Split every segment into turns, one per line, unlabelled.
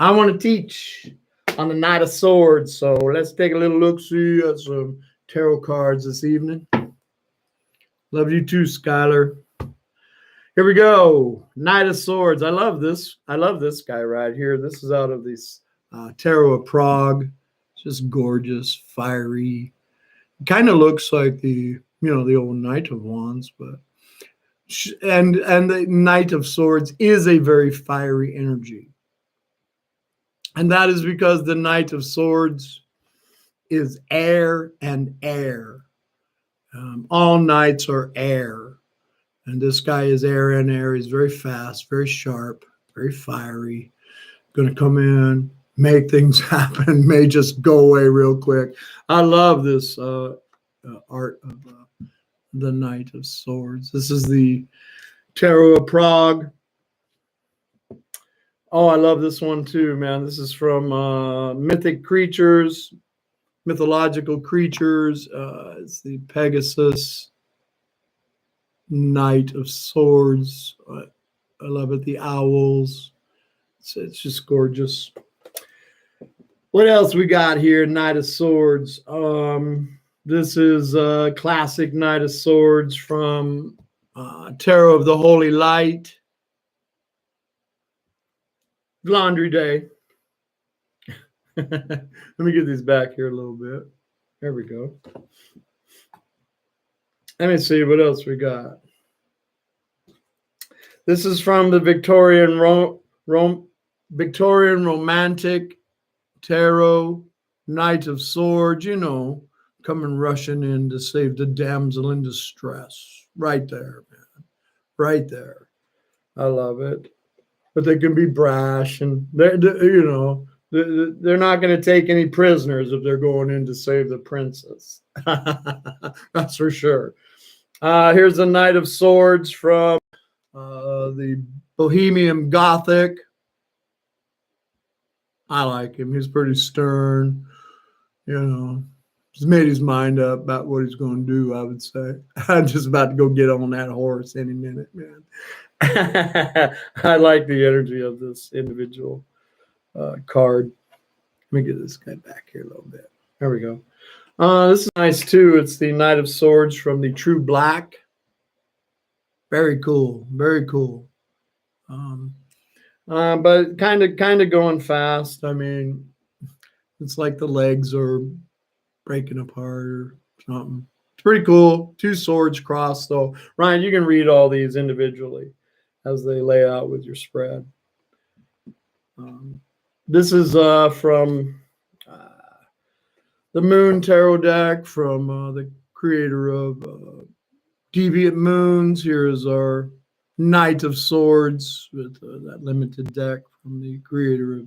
I want to teach on the Knight of Swords. So let's take a little look-see at some tarot cards this evening. Love you too, Skylar. Here we go. Knight of Swords. I love this. I love this guy right here. This is out of this Tarot of Prague. Just gorgeous, fiery. Kind of looks like the old Knight of Wands, but and the Knight of Swords is a very fiery energy. And that is because the Knight of Swords is air and air. All knights are air. And this guy is air and air. He's very fast, very sharp, very fiery. Going to come in, make things happen, may just go away real quick. I love this art of the Knight of Swords. This is the Tarot of Prague. Oh, I love this one too, man. This is from Mythic Creatures, Mythological Creatures. It's the Pegasus Knight of Swords. I love it. The owls. It's just gorgeous. What else we got here? Knight of Swords. This is a classic Knight of Swords from Tarot of the Holy Light. Laundry Day. Let me get these back here a little bit. There we go. Let me see what else we got. This is from the Victorian Romantic Tarot, Knight of Swords, coming rushing in to save the damsel in distress. Right there, man. Right there. I love it. But they can be brash, and they're not going to take any prisoners if they're going in to save the princess. That's for sure. Here's the Knight of Swords from the Bohemian Gothic. I like him. He's pretty stern. He's made his mind up about what he's going to do, I would say. I'm just about to go get on that horse any minute, man. I like the energy of this individual card. Let me get this guy back here a little bit. There we go. This is nice too. It's the Knight of Swords from the True Black. Very cool. Very cool. But kind of going fast. I mean, it's like the legs are breaking apart or something. It's pretty cool. Two swords crossed though. Ryan, you can read all these individually as they lay out with your spread. This is from the Moon Tarot deck from the creator of Deviant Moons. Here is our Knight of Swords with that limited deck from the creator of,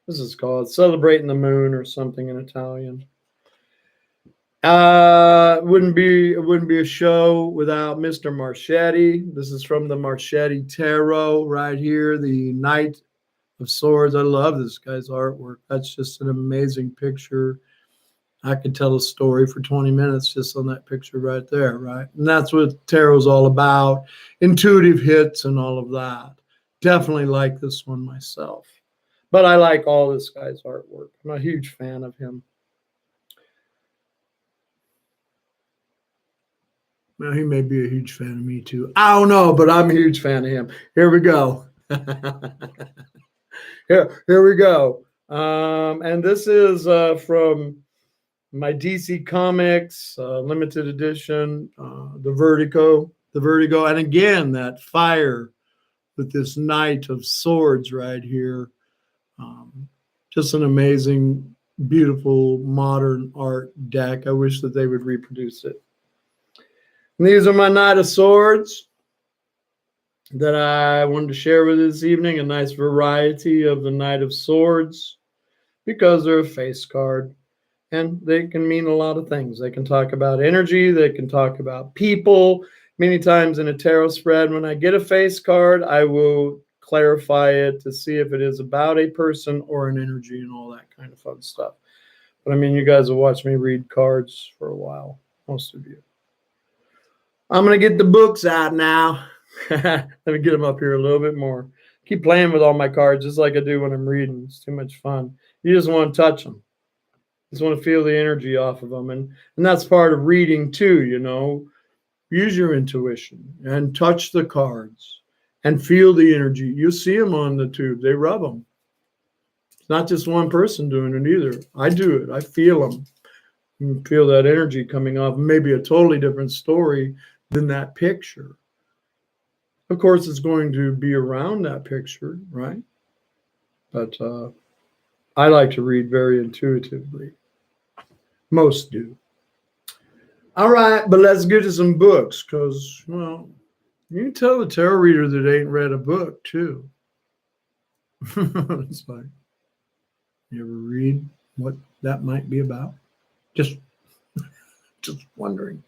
this is called Celebrating the Moon or something in Italian. It wouldn't be a show without Mr. Marchetti. This is from the Marchetti Tarot right here, the Knight of Swords. I love this guy's artwork. That's just an amazing picture. I could tell a story for 20 minutes just on that picture right there, right? And that's what tarot's all about. Intuitive hits and all of that. Definitely like this one myself. But I like all this guy's artwork. I'm a huge fan of him. Well, he may be a huge fan of me too. I don't know, but I'm a huge fan of him. Here we go. Here we go. And this is from my DC Comics limited edition, the Vertigo. And again, that fire with this Knight of Swords right here. Just an amazing, beautiful, modern art deck. I wish that they would reproduce it. And these are my Knight of Swords that I wanted to share with you this evening. A nice variety of the Knight of Swords because they're a face card. And they can mean a lot of things. They can talk about energy. They can talk about people. Many times in a tarot spread, when I get a face card, I will clarify it to see if it is about a person or an energy and all that kind of fun stuff. But I mean, you guys have watched me read cards for a while, most of you. I'm going to get the books out now. Let me get them up here a little bit more. keep playing with all my cards just like I do when I'm reading. It's too much fun. You just want to touch them. You just want to feel the energy off of them. And that's part of reading too, you know. Use your intuition and touch the cards and feel the energy. You see them on the tube. They rub them. It's not just one person doing it either. I do it. I feel them. You feel that energy coming off. Maybe a totally different story than that picture. Of course, it's going to be around that picture, right? But I like to read very intuitively. Most do. All right, but let's get to some books because, well, you can tell the tarot reader that ain't read a book, too. It's like, you ever read what that might be about? Just wondering.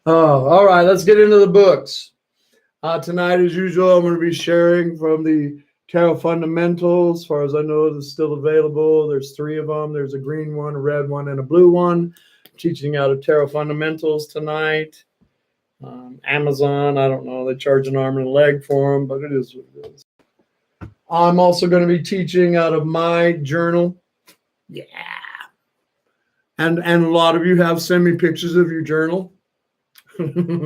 Oh, all right, let's get into the books. Tonight, as usual, I'm going to be sharing from the Tarot Fundamentals. As far as I know, it's still available. There's 3 of them. There's a green one, a red one, and a blue one. I'm teaching out of Tarot Fundamentals tonight. Amazon, I don't know. They charge an arm and a leg for them, but it is what it is. I'm also going to be teaching out of my journal. Yeah. And a lot of you have sent me pictures of your journal.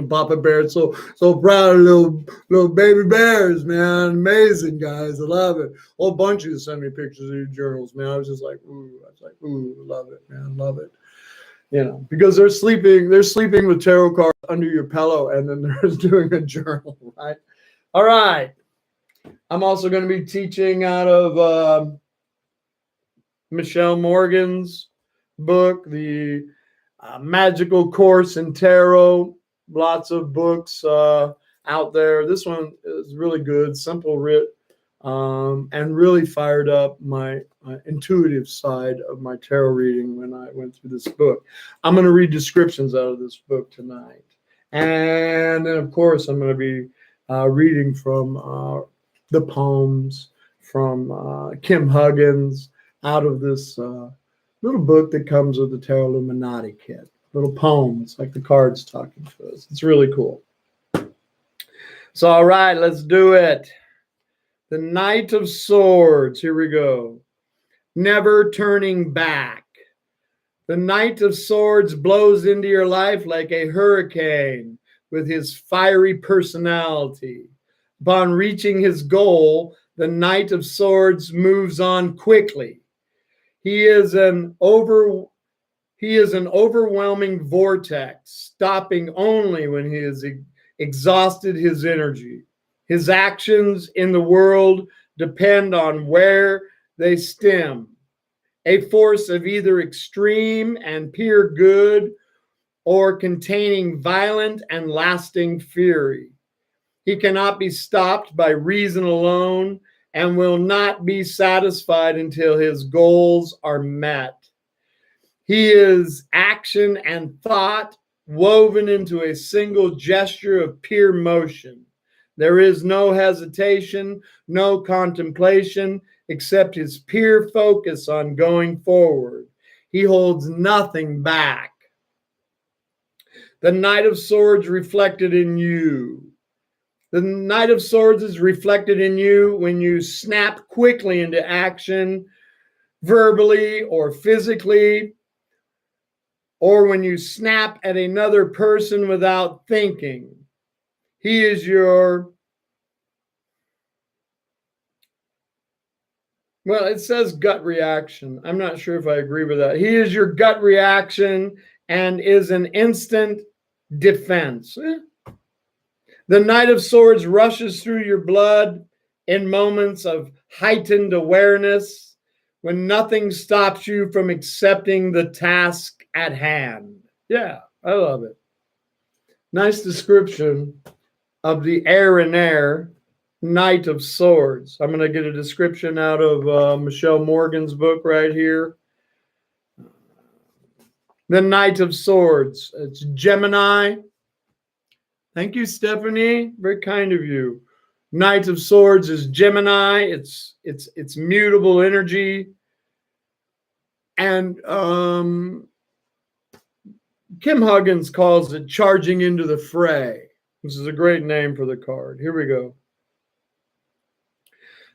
Papa Bear, so proud of little baby bears, man. Amazing, guys. I love it. A whole bunch of you sent me pictures of your journals, man. I was just like, ooh, love it, man. Love it. You know, because they're sleeping with tarot cards under your pillow, and then they're doing a journal, right? All right. I'm also going to be teaching out of Michelle Morgan's book, the Magical Course in Tarot. Lots of books out there. This one is really good, simple writ, and really fired up my intuitive side of my tarot reading when I went through this book. I'm going to read descriptions out of this book tonight. And then, of course, I'm going to be reading from the poems from Kim Huggins out of this little book that comes with the Tarot Illuminati kit. Little poems, like the cards talking to us. It's really cool. So, all right, let's do it. The Knight of Swords. Here we go. Never turning back. The Knight of Swords blows into your life like a hurricane with his fiery personality. Upon reaching his goal, the Knight of Swords moves on quickly. He is an overwhelming vortex, stopping only when he has exhausted his energy. His actions in the world depend on where they stem. A force of either extreme and pure good or containing violent and lasting fury. He cannot be stopped by reason alone and will not be satisfied until his goals are met. He is action and thought woven into a single gesture of pure motion. There is no hesitation, no contemplation, except his pure focus on going forward. He holds nothing back. The Knight of Swords reflected in you. The Knight of Swords is reflected in you when you snap quickly into action, verbally or physically, or when you snap at another person without thinking. He is your, well, it says gut reaction. I'm not sure if I agree with that. He is your gut reaction and is an instant defense. The Knight of Swords rushes through your blood in moments of heightened awareness when nothing stops you from accepting the task at hand. Yeah, I love it. Nice description of the air and air Knight of Swords. I'm going to get a description out of Michelle Morgan's book right here. The Knight of Swords. It's Gemini. Thank you, Stephanie. Very kind of you. Knight of Swords is Gemini. It's mutable energy. And Kim Huggins calls it charging into the fray. This is a great name for the card. Here we go.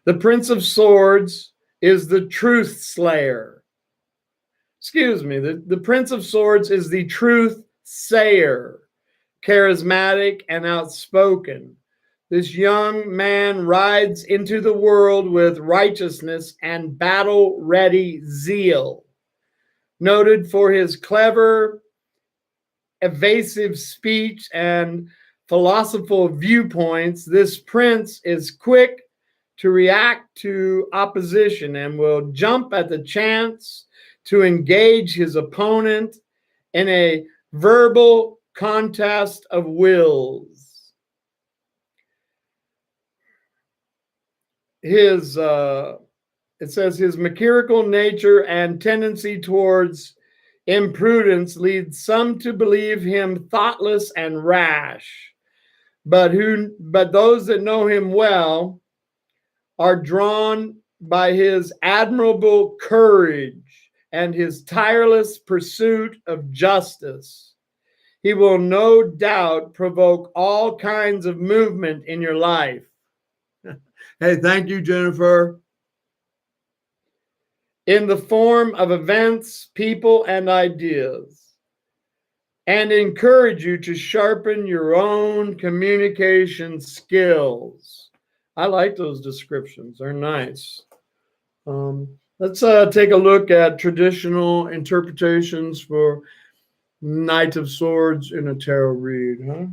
The Prince of Swords is the truth slayer. Excuse me. The Prince of Swords is the truth sayer, charismatic and outspoken. This young man rides into the world with righteousness and battle-ready zeal. Noted for his clever, evasive speech and philosophical viewpoints, this prince is quick to react to opposition and will jump at the chance to engage his opponent in a verbal contest of wills. It says his mercurial nature and tendency towards imprudence leads some to believe him thoughtless and rash, but those that know him well are drawn by his admirable courage and his tireless pursuit of justice. He will no doubt provoke all kinds of movement in your life. Hey, thank you, Jennifer. In the form of events, people, and ideas, and encourage you to sharpen your own communication skills. I like those descriptions. They're nice. Let's take a look at traditional interpretations for Knight of Swords in a tarot read. Huh?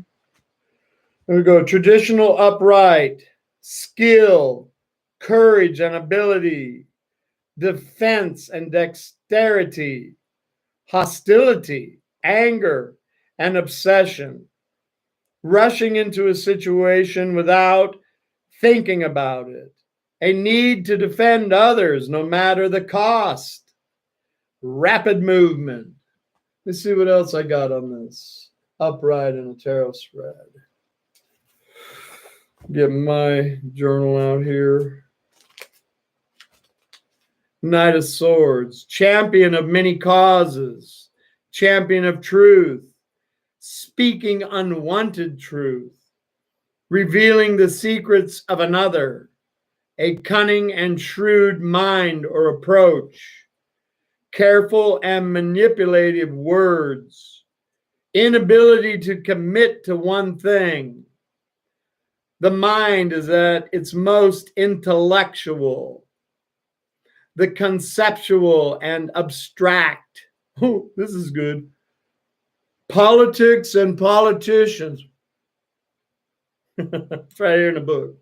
There we go. Traditional upright, skill, courage and ability, defense and dexterity, hostility, anger, and obsession, rushing into a situation without thinking about it, a need to defend others no matter the cost, rapid movement. Let's see what else I got on this upright in a tarot spread. Get my journal out here. Knight of Swords, champion of many causes, champion of truth, speaking unwanted truth, revealing the secrets of another, a cunning and shrewd mind or approach, careful and manipulative words, inability to commit to one thing. The mind is at its most intellectual, the conceptual and abstract. Oh, this is good. Politics and politicians. It's right here in the book.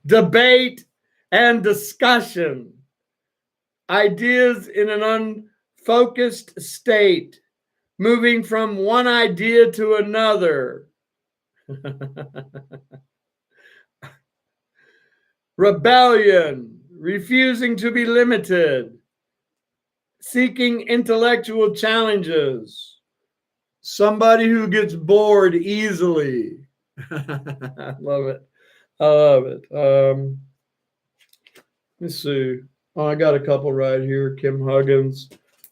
Debate and discussion. Ideas in an unfocused state, moving from one idea to another. Rebellion, refusing to be limited, seeking intellectual challenges, somebody who gets bored easily. I love it. I love it. Let's see. Oh, I got a couple right here. Kim Huggins,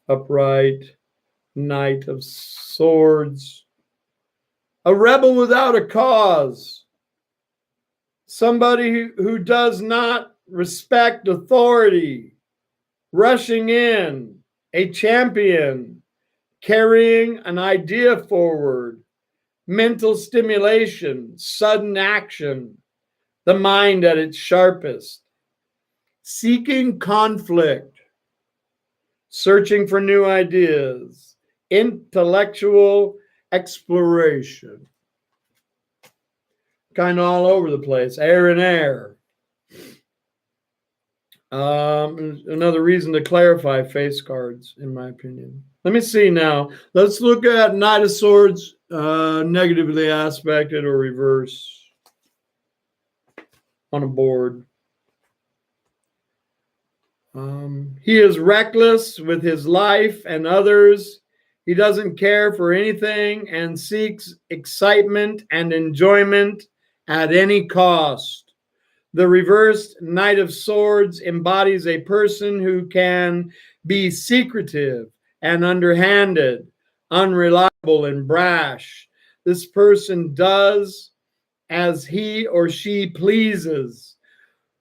upright, Knight of Swords. A rebel without a cause. Somebody who does not respect authority. Rushing in. A champion. Carrying an idea forward. Mental stimulation. Sudden action. The mind at its sharpest. Seeking conflict. Searching for new ideas. Intellectual exploration. Kind of all over the place. Air and air. Another reason to clarify face cards, in my opinion. Let me see now. Let's look at Knight of Swords, negatively aspected or reverse on a board. He is reckless with his life and others. He doesn't care for anything and seeks excitement and enjoyment at any cost. The reversed Knight of Swords embodies a person who can be secretive and underhanded, unreliable and brash. This person does as he or she pleases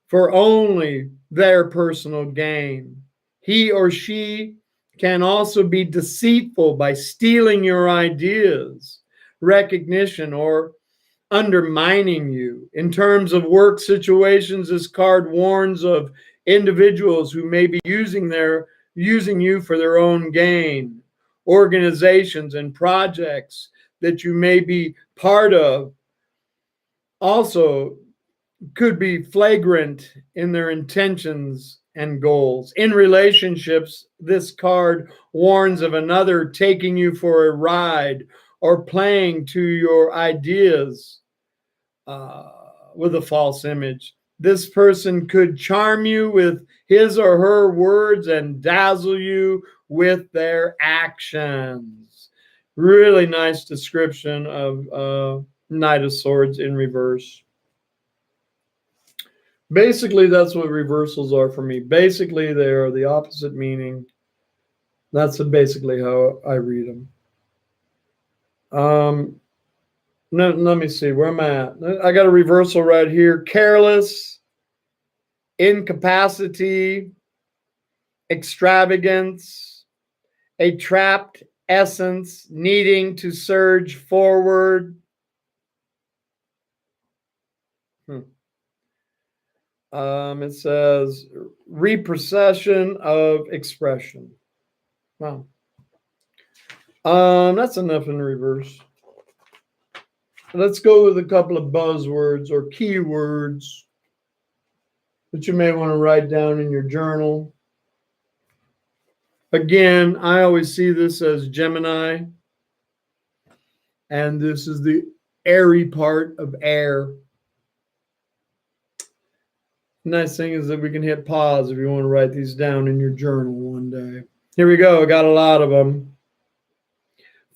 for only their personal gain. He or she can also be deceitful by stealing your ideas, recognition, or undermining you. In terms of work situations, this card warns of individuals who may be using you for their own gain. Organizations and projects that you may be part of also could be flagrant in their intentions and goals. In relationships, this card warns of another taking you for a ride or playing to your ideas with a false image. This person could charm you with his or her words and dazzle you with their actions. Really nice description of Knight of Swords in reverse. Basically, that's what reversals are for me. Basically, they are the opposite meaning. That's basically how I read them. Let me see. Where am I at? I got a reversal right here. Careless, incapacity, extravagance, a trapped essence needing to surge forward. It says reprocession of expression. Wow. That's enough in reverse. Let's go with a couple of buzzwords or keywords that you may want to write down in your journal. Again, I always see this as Gemini, and this is the airy part of air. Nice thing is that we can hit pause if you want to write these down in your journal one day. Here we go. I got a lot of them.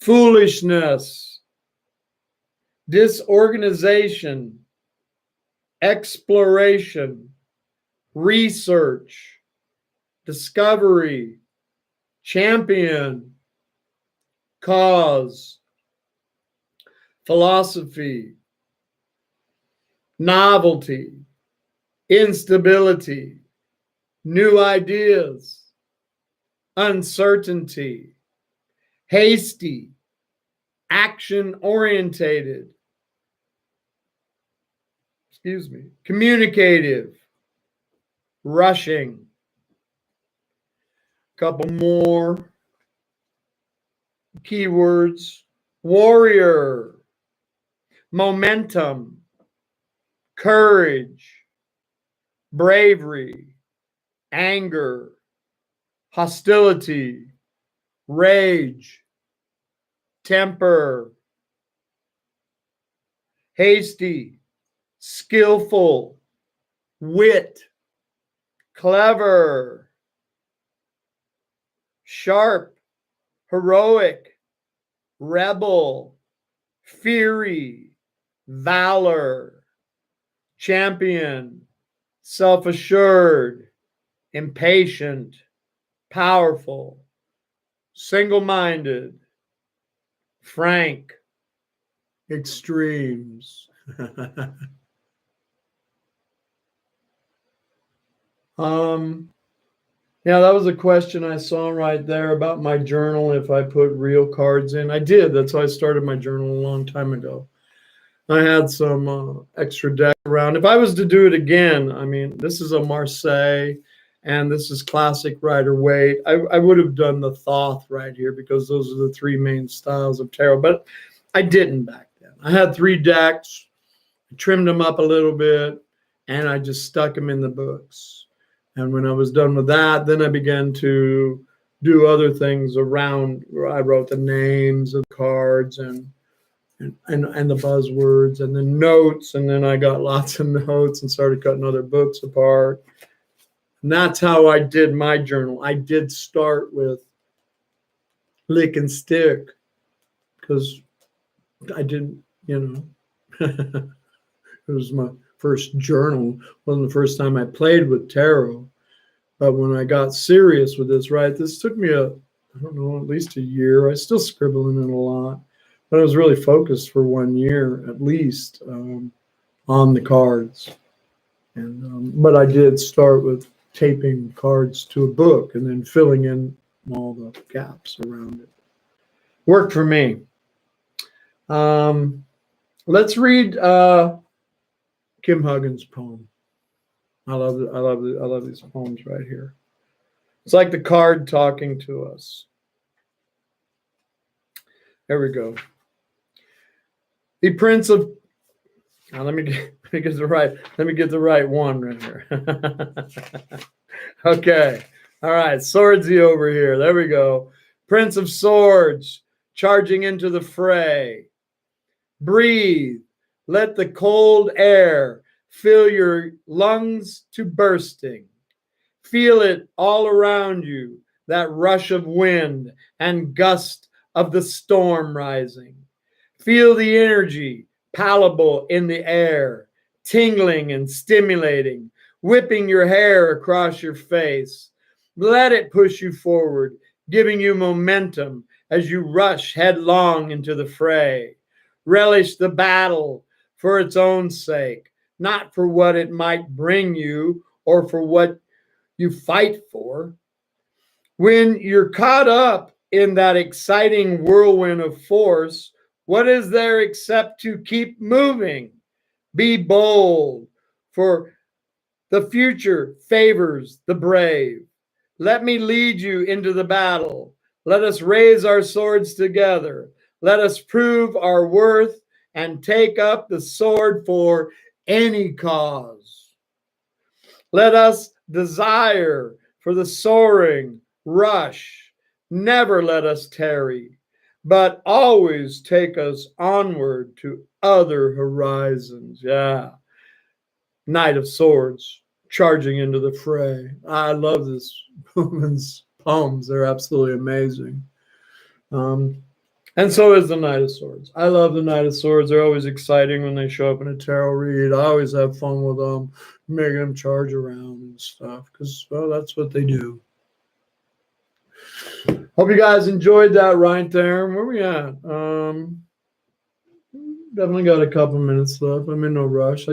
Foolishness, disorganization, exploration, research, discovery, champion, cause, philosophy, novelty, instability, new ideas, uncertainty, hasty, action-orientated, communicative, rushing. Couple more keywords. Warrior, momentum, courage, bravery, anger, hostility, rage, temper, hasty, skillful, wit, clever, sharp, heroic, rebel, fiery, valor, champion, self-assured, impatient, powerful, single-minded, frank, extremes. Yeah, that was a question I saw right there about my journal, if I put real cards in. I did. That's why I started my journal a long time ago. I had some extra deck around. If I was to do it again, I mean, this is a Marseille, and this is classic Rider-Waite. I would have done the Thoth right here because those are the three main styles of tarot, but I didn't back then. I had 3 decks, trimmed them up a little bit, and I just stuck them in the books. And when I was done with that, then I began to do other things around where I wrote the names of cards and the buzzwords and the notes. And then I got lots of notes and started cutting other books apart. And that's how I did my journal. I did start with lick and stick because I didn't, it was my first journal. Wasn't the first time I played with tarot. But when I got serious with this, right, this took me I don't know, at least a year. I still scribble in it a lot, but I was really focused for 1 year at least on the cards. And but I did start with taping cards to a book and then filling in all the gaps around it. Worked for me. Let's read Kim Huggins' poem. I love these poems right here. It's like the card talking to us. There we go. The Prince of. Now let me get the right one right here. Okay. All right. Swordsy over here. There we go. Prince of Swords charging into the fray. Breathe. Let the cold air fill your lungs to bursting. Feel it all around you, that rush of wind and gust of the storm rising. Feel the energy palpable in the air, tingling and stimulating, whipping your hair across your face. Let it push you forward, giving you momentum as you rush headlong into the fray. Relish the battle for its own sake, not for what it might bring you or for what you fight for. When you're caught up in that exciting whirlwind of force, what is there except to keep moving? Be bold, for the future favors the brave. Let me lead you into the battle. Let us raise our swords together. Let us prove our worth and take up the sword for any cause. Let us desire for the soaring rush. Never let us tarry, but always take us onward to other horizons. Yeah. Knight of Swords charging into the fray. I love this woman's poems. They're absolutely amazing. And so is the Knight of Swords. I love the Knight of Swords. They're always exciting when they show up in a tarot read. I always have fun with them, making them charge around and stuff because, well, that's what they do. Hope you guys enjoyed that right there. Where we at? Definitely got a couple minutes left. I'm in no rush.